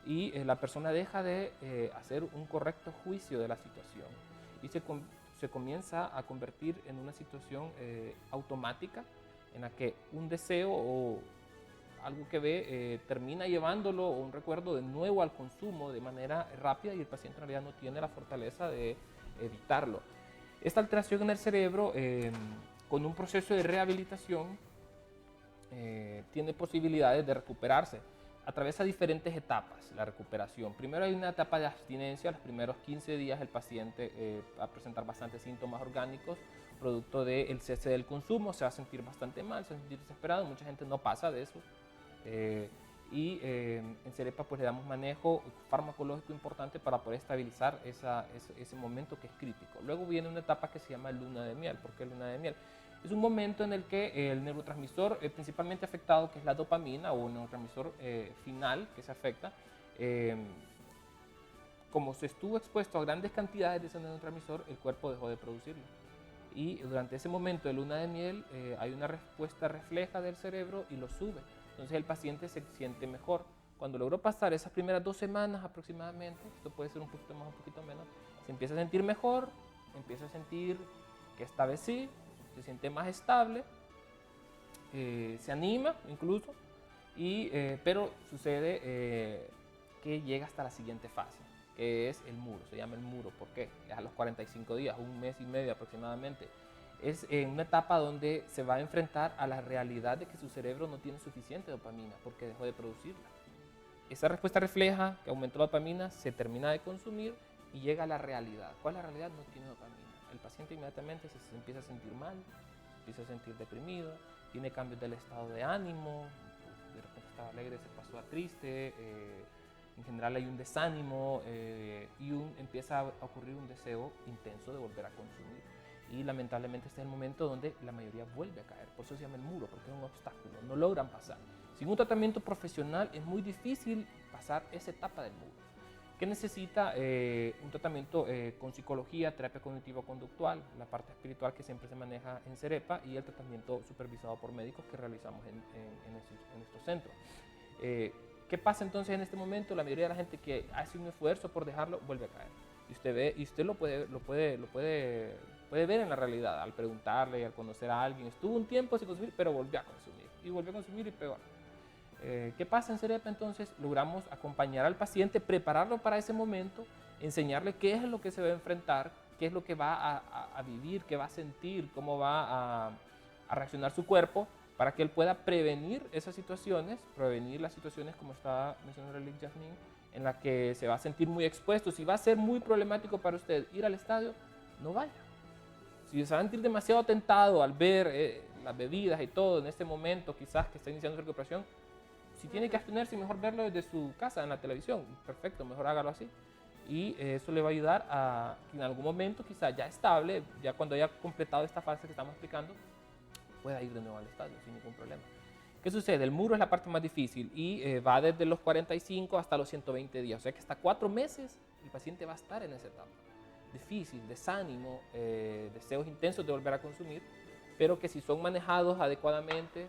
y la persona deja de hacer un correcto juicio de la situación y se comienza a convertir en una situación automática en la que un deseo o algo que ve termina llevándolo o un recuerdo de nuevo al consumo de manera rápida y el paciente en realidad no tiene la fortaleza de evitarlo. Esta alteración en el cerebro con un proceso de rehabilitación tiene posibilidades de recuperarse. Atraviesa diferentes etapas la recuperación. Primero hay una etapa de abstinencia. Los primeros 15 días el paciente va a presentar bastantes síntomas orgánicos producto del cese del consumo. Se va a sentir bastante mal, se va a sentir desesperado. Mucha gente no pasa de eso. En Cerepa pues le damos manejo farmacológico importante para poder estabilizar ese momento que es crítico. Luego viene una etapa que se llama luna de miel. ¿Por qué luna de miel? Es un momento en el que el neurotransmisor principalmente afectado, que es la dopamina o el neurotransmisor final que se afecta, como se estuvo expuesto a grandes cantidades de ese neurotransmisor, el cuerpo dejó de producirlo. Y durante ese momento de luna de miel hay una respuesta refleja del cerebro y lo sube. Entonces el paciente se siente mejor. Cuando logró pasar esas primeras 2 semanas aproximadamente, esto puede ser un poquito más, un poquito menos, se empieza a sentir mejor, empieza a sentir que esta vez sí, se siente más estable, se anima incluso, pero sucede que llega hasta la siguiente fase, que es el muro. Se llama el muro. ¿Por qué? Es a los 45 días, un mes y medio aproximadamente. Es en una etapa donde se va a enfrentar a la realidad de que su cerebro no tiene suficiente dopamina porque dejó de producirla. Esa respuesta refleja que aumentó la dopamina, se termina de consumir y llega a la realidad. ¿Cuál es la realidad? No tiene dopamina. El paciente inmediatamente se empieza a sentir mal, se empieza a sentir deprimido, tiene cambios del estado de ánimo, de repente estaba alegre, se pasó a triste, en general hay un desánimo y empieza a ocurrir un deseo intenso de volver a consumir. Y lamentablemente este es el momento donde la mayoría vuelve a caer, por eso se llama el muro, porque es un obstáculo, no logran pasar. Sin un tratamiento profesional es muy difícil pasar esa etapa del muro. ¿Qué necesita? Un tratamiento con psicología, terapia cognitivo-conductual, la parte espiritual que siempre se maneja en Cerepa y el tratamiento supervisado por médicos que realizamos en nuestro centro. ¿Qué pasa entonces en este momento? La mayoría de la gente que hace un esfuerzo por dejarlo vuelve a caer. Y usted ve, y usted lo puede ver en la realidad al preguntarle, al conocer a alguien. Estuvo un tiempo sin consumir, pero volvió a consumir. Y volvió a consumir y peor. ¿Qué pasa en Cerepa entonces? Logramos acompañar al paciente, prepararlo para ese momento, enseñarle qué es lo que se va a enfrentar, qué es lo que va a vivir, qué va a sentir, cómo va a reaccionar su cuerpo, para que él pueda prevenir esas situaciones, prevenir las situaciones como estaba mencionando Relic Jasmine, en la que se va a sentir muy expuesto. Si va a ser muy problemático para usted ir al estadio, no vaya. Si se va a sentir demasiado tentado al ver las bebidas y todo en este momento, quizás que está iniciando su recuperación, si tiene que abstenerse, mejor verlo desde su casa en la televisión. Perfecto, mejor hágalo así. y eso le va a ayudar a que en algún momento, quizás ya estable, ya cuando haya completado esta fase que estamos explicando, pueda ir de nuevo al estadio sin ningún problema. ¿Qué sucede? El muro es la parte más difícil y va desde los 45 hasta los 120 días. O sea que hasta 4 meses el paciente va a estar en esa etapa. Difícil, desánimo, deseos intensos de volver a consumir, pero que si son manejados adecuadamente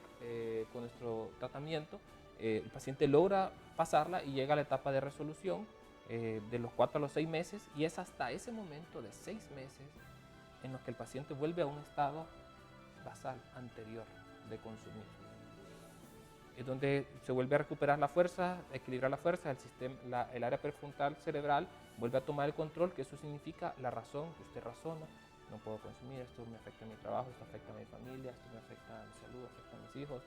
con nuestro tratamiento, el paciente logra pasarla y llega a la etapa de resolución de los 4 a los 6 meses, y es hasta ese momento de 6 meses en los que el paciente vuelve a un estado basal anterior de consumir. Es donde se vuelve a recuperar la fuerza, a equilibrar la fuerza, el área prefrontal cerebral vuelve a tomar el control, que eso significa la razón, que usted razona, no puedo consumir, esto me afecta a mi trabajo, esto afecta a mi familia, esto me afecta a mi salud, afecta a mis hijos,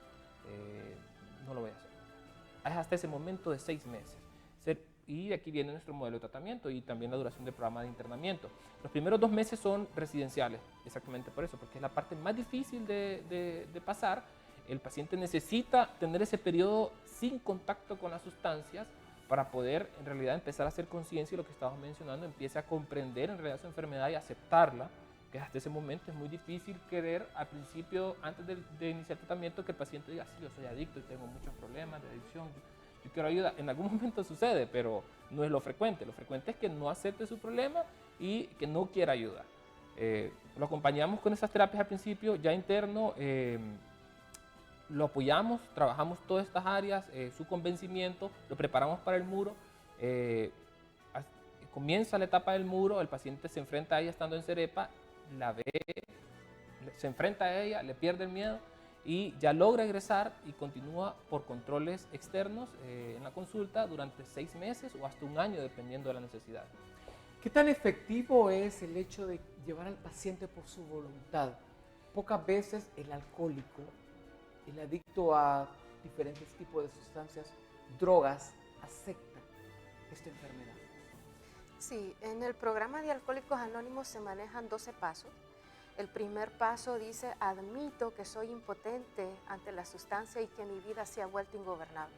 no lo voy a hacer. Es hasta ese momento de 6 meses. Y aquí viene nuestro modelo de tratamiento y también la duración del programa de internamiento. Los primeros 2 meses son residenciales, exactamente por eso, porque es la parte más difícil de pasar. El paciente necesita tener ese periodo sin contacto con las sustancias para poder en realidad empezar a hacer conciencia, y lo que estábamos mencionando, empiece a comprender en realidad su enfermedad y aceptarla, que hasta ese momento es muy difícil querer al principio, antes de iniciar el tratamiento, que el paciente diga, sí, yo soy adicto y tengo muchos problemas de adicción, yo quiero ayuda. En algún momento sucede, pero no es lo frecuente. Lo frecuente es que no acepte su problema y que no quiera ayuda. Lo acompañamos con esas terapias al principio, ya interno, lo apoyamos, trabajamos todas estas áreas, su convencimiento, lo preparamos para el muro. Comienza la etapa del muro, el paciente se enfrenta a ella estando en Cerepa, la ve, se enfrenta a ella, le pierde el miedo y ya logra egresar y continúa por controles externos en la consulta durante 6 meses o hasta 1 año, dependiendo de la necesidad. ¿Qué tan efectivo es el hecho de llevar al paciente por su voluntad? Pocas veces el alcohólico, el adicto a diferentes tipos de sustancias, drogas, acepta esta enfermedad. Sí, en el programa de Alcohólicos Anónimos se manejan 12 pasos. El primer paso dice, admito que soy impotente ante la sustancia y que mi vida se ha vuelto ingobernable.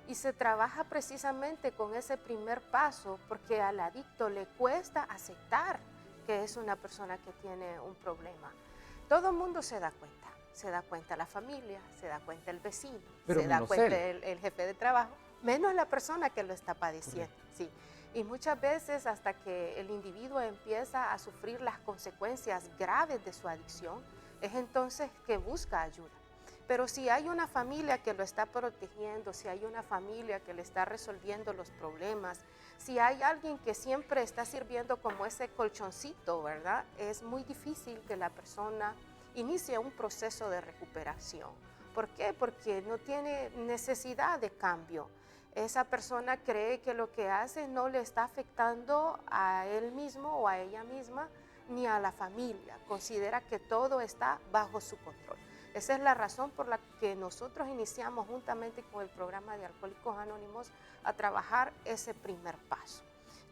Y se trabaja precisamente con ese primer paso porque al adicto le cuesta aceptar que es una persona que tiene un problema. Todo el mundo se da cuenta la familia, se da cuenta el vecino, pero se da cuenta el jefe de trabajo, menos la persona que lo está padeciendo. Sí. Y muchas veces hasta que el individuo empieza a sufrir las consecuencias graves de su adicción, es entonces que busca ayuda. Pero si hay una familia que lo está protegiendo, si hay una familia que le está resolviendo los problemas, si hay alguien que siempre está sirviendo como ese colchoncito, ¿verdad? Es muy difícil que la persona inicie un proceso de recuperación. ¿Por qué? Porque no tiene necesidad de cambio. Esa persona cree que lo que hace no le está afectando a él mismo o a ella misma ni a la familia. Considera que todo está bajo su control. Esa es la razón por la que nosotros iniciamos juntamente con el programa de Alcohólicos Anónimos a trabajar ese primer paso.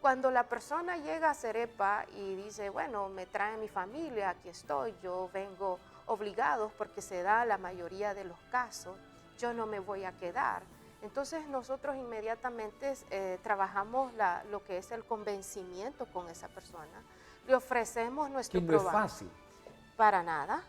Cuando la persona llega a Cerepa y dice, bueno, me trae mi familia, aquí estoy, yo vengo obligado porque se da la mayoría de los casos, yo no me voy a quedar. Entonces nosotros inmediatamente trabajamos lo que es el convencimiento con esa persona. Le ofrecemos nuestro programa. Que no es fácil. Para nada.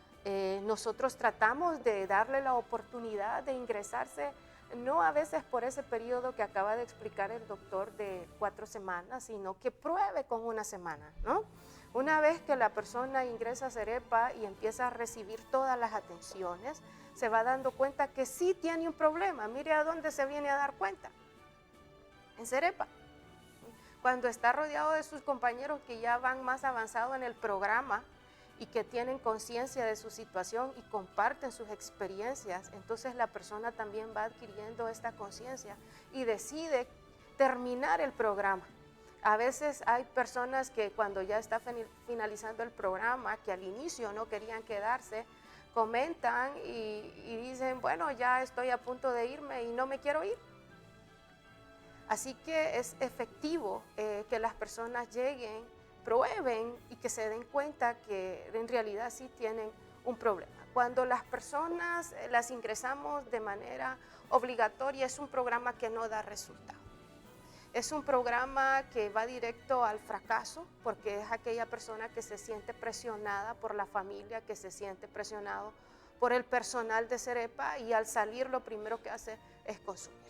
Nosotros tratamos de darle la oportunidad de ingresarse, no a veces por ese periodo que acaba de explicar el doctor de 4 semanas, sino que pruebe con 1 semana, ¿no? Una vez que la persona ingresa a Cerepa y empieza a recibir todas las atenciones, se va dando cuenta que sí tiene un problema. Mire a dónde se viene a dar cuenta. En Cerepa. Cuando está rodeado de sus compañeros que ya van más avanzados en el programa y que tienen conciencia de su situación y comparten sus experiencias, entonces la persona también va adquiriendo esta conciencia y decide terminar el programa. A veces hay personas que cuando ya está finalizando el programa, que al inicio no querían quedarse, comentan y dicen, bueno, ya estoy a punto de irme y no me quiero ir. Así que es efectivo que las personas lleguen, prueben y que se den cuenta que en realidad sí tienen un problema. Cuando las personas las ingresamos de manera obligatoria, es un programa que no da resultado. Es un programa que va directo al fracaso, porque es aquella persona que se siente presionada por la familia, que se siente presionado por el personal de Cerepa, y al salir lo primero que hace es consumir.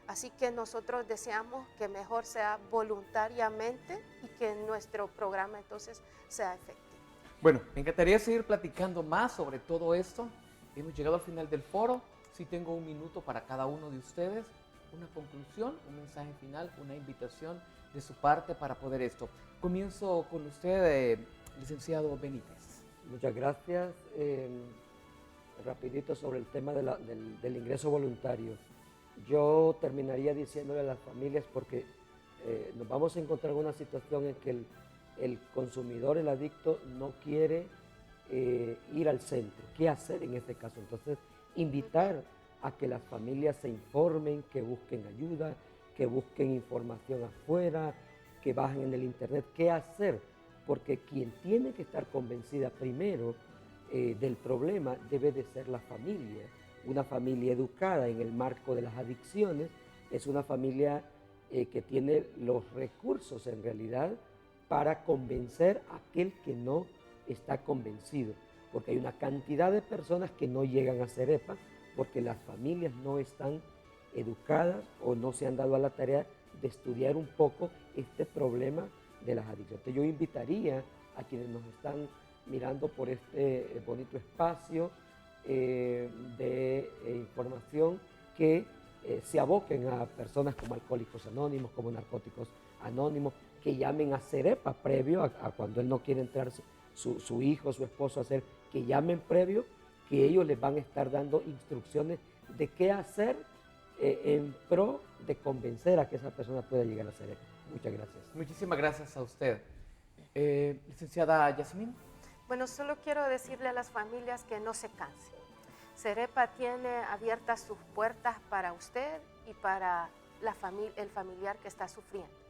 Así que nosotros deseamos que mejor sea voluntariamente y que nuestro programa entonces sea efectivo. Bueno, me encantaría seguir platicando más sobre todo esto. Hemos llegado al final del foro. Sí tengo un minuto para cada uno de ustedes. Una conclusión, un mensaje final, una invitación de su parte para poder esto. Comienzo con usted, licenciado Benítez. Muchas gracias. Rapidito sobre el tema del ingreso voluntario. Yo terminaría diciéndole a las familias, porque nos vamos a encontrar en una situación en que el consumidor, el adicto, no quiere ir al centro. ¿Qué hacer en este caso? Entonces, invitar a que las familias se informen, que busquen ayuda, que busquen información afuera, que bajen en el internet. ¿Qué hacer? Porque quien tiene que estar convencida primero del problema debe de ser la familia. Una familia educada en el marco de las adicciones es una familia que tiene los recursos en realidad para convencer a aquel que no está convencido, porque hay una cantidad de personas que no llegan a Cerepa porque las familias no están educadas o no se han dado a la tarea de estudiar un poco este problema de las adicciones. Entonces yo invitaría a quienes nos están mirando por este bonito espacio de información que se aboquen a personas como Alcohólicos Anónimos, como Narcóticos Anónimos, que llamen a Cerepa previo a cuando él no quiere entrar su hijo, su esposo a hacer, que llamen previo, que ellos les van a estar dando instrucciones de qué hacer en pro de convencer a que esa persona pueda llegar a Cerepa. Muchas gracias. Muchísimas gracias a usted. Licenciada Yasmín. Bueno, solo quiero decirle a las familias que no se cansen. Cerepa tiene abiertas sus puertas para usted y para el familiar que está sufriendo.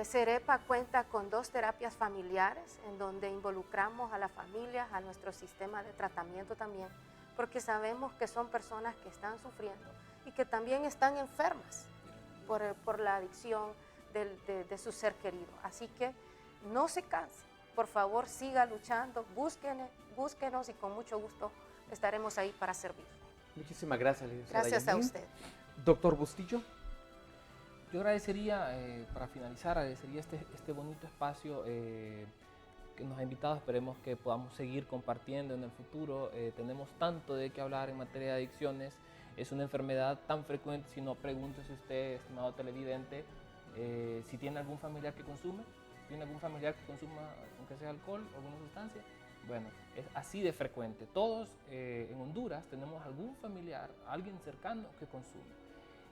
Cerepa cuenta con 2 terapias familiares en donde involucramos a las familias, a nuestro sistema de tratamiento también, porque sabemos que son personas que están sufriendo y que también están enfermas por la adicción de su ser querido. Así que no se canse, por favor siga luchando, búsquenos y con mucho gusto estaremos ahí para servirle. Muchísimas gracias, licenciada Gracias Yasmín. a usted. Doctor Bustillo. Yo agradecería, para finalizar, agradecería este bonito espacio que nos ha invitado. Esperemos que podamos seguir compartiendo en el futuro. Tenemos tanto de qué hablar en materia de adicciones. Es una enfermedad tan frecuente, si no, pregúntese usted, estimado televidente, si tiene algún familiar que consume, aunque sea alcohol o alguna sustancia. Bueno, es así de frecuente. Todos en Honduras tenemos algún familiar, alguien cercano que consume.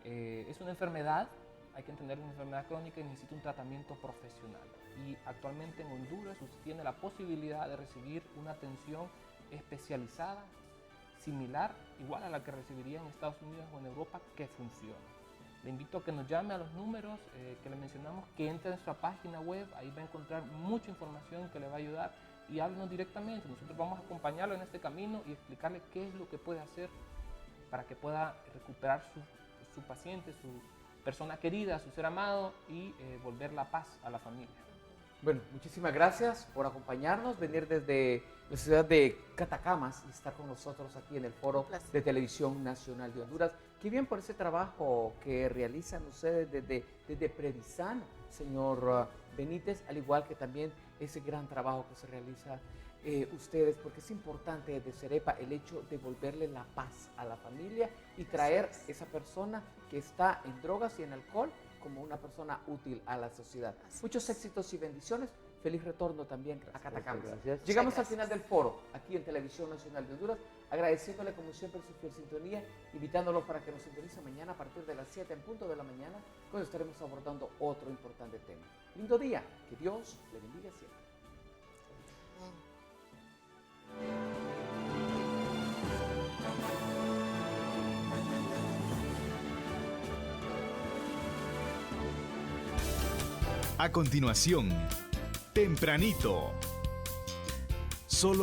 Es una enfermedad. Hay que entender una enfermedad crónica y necesita un tratamiento profesional. Y actualmente en Honduras usted tiene la posibilidad de recibir una atención especializada, similar, igual a la que recibiría en Estados Unidos o en Europa, que funciona. Le invito a que nos llame a los números que le mencionamos, que entre en nuestra página web, ahí va a encontrar mucha información que le va a ayudar, y háblenos directamente. Nosotros vamos a acompañarlo en este camino y explicarle qué es lo que puede hacer para que pueda recuperar su paciente, su persona querida, su ser amado, y volver la paz a la familia. Bueno, muchísimas gracias por acompañarnos, venir desde la ciudad de Catacamas y estar con nosotros aquí en el Foro de Televisión Nacional de Honduras. Qué bien por ese trabajo que realizan ustedes desde Predisan, señor Benítez, al igual que también ese gran trabajo que se realiza ustedes, porque es importante desde Cerepa el hecho de volverle la paz a la familia y traer esa persona que está en drogas y en alcohol como una persona útil a la sociedad. Muchos éxitos y bendiciones. Feliz retorno también a Catacamas. Llegamos al final del foro, aquí en Televisión Nacional de Honduras, agradeciéndole como siempre su fiel sintonía, invitándolos para que nos sintonice mañana a partir de las 7 en punto de la mañana, cuando estaremos abordando otro importante tema. Lindo día, que Dios le bendiga siempre. A continuación, Tempranito,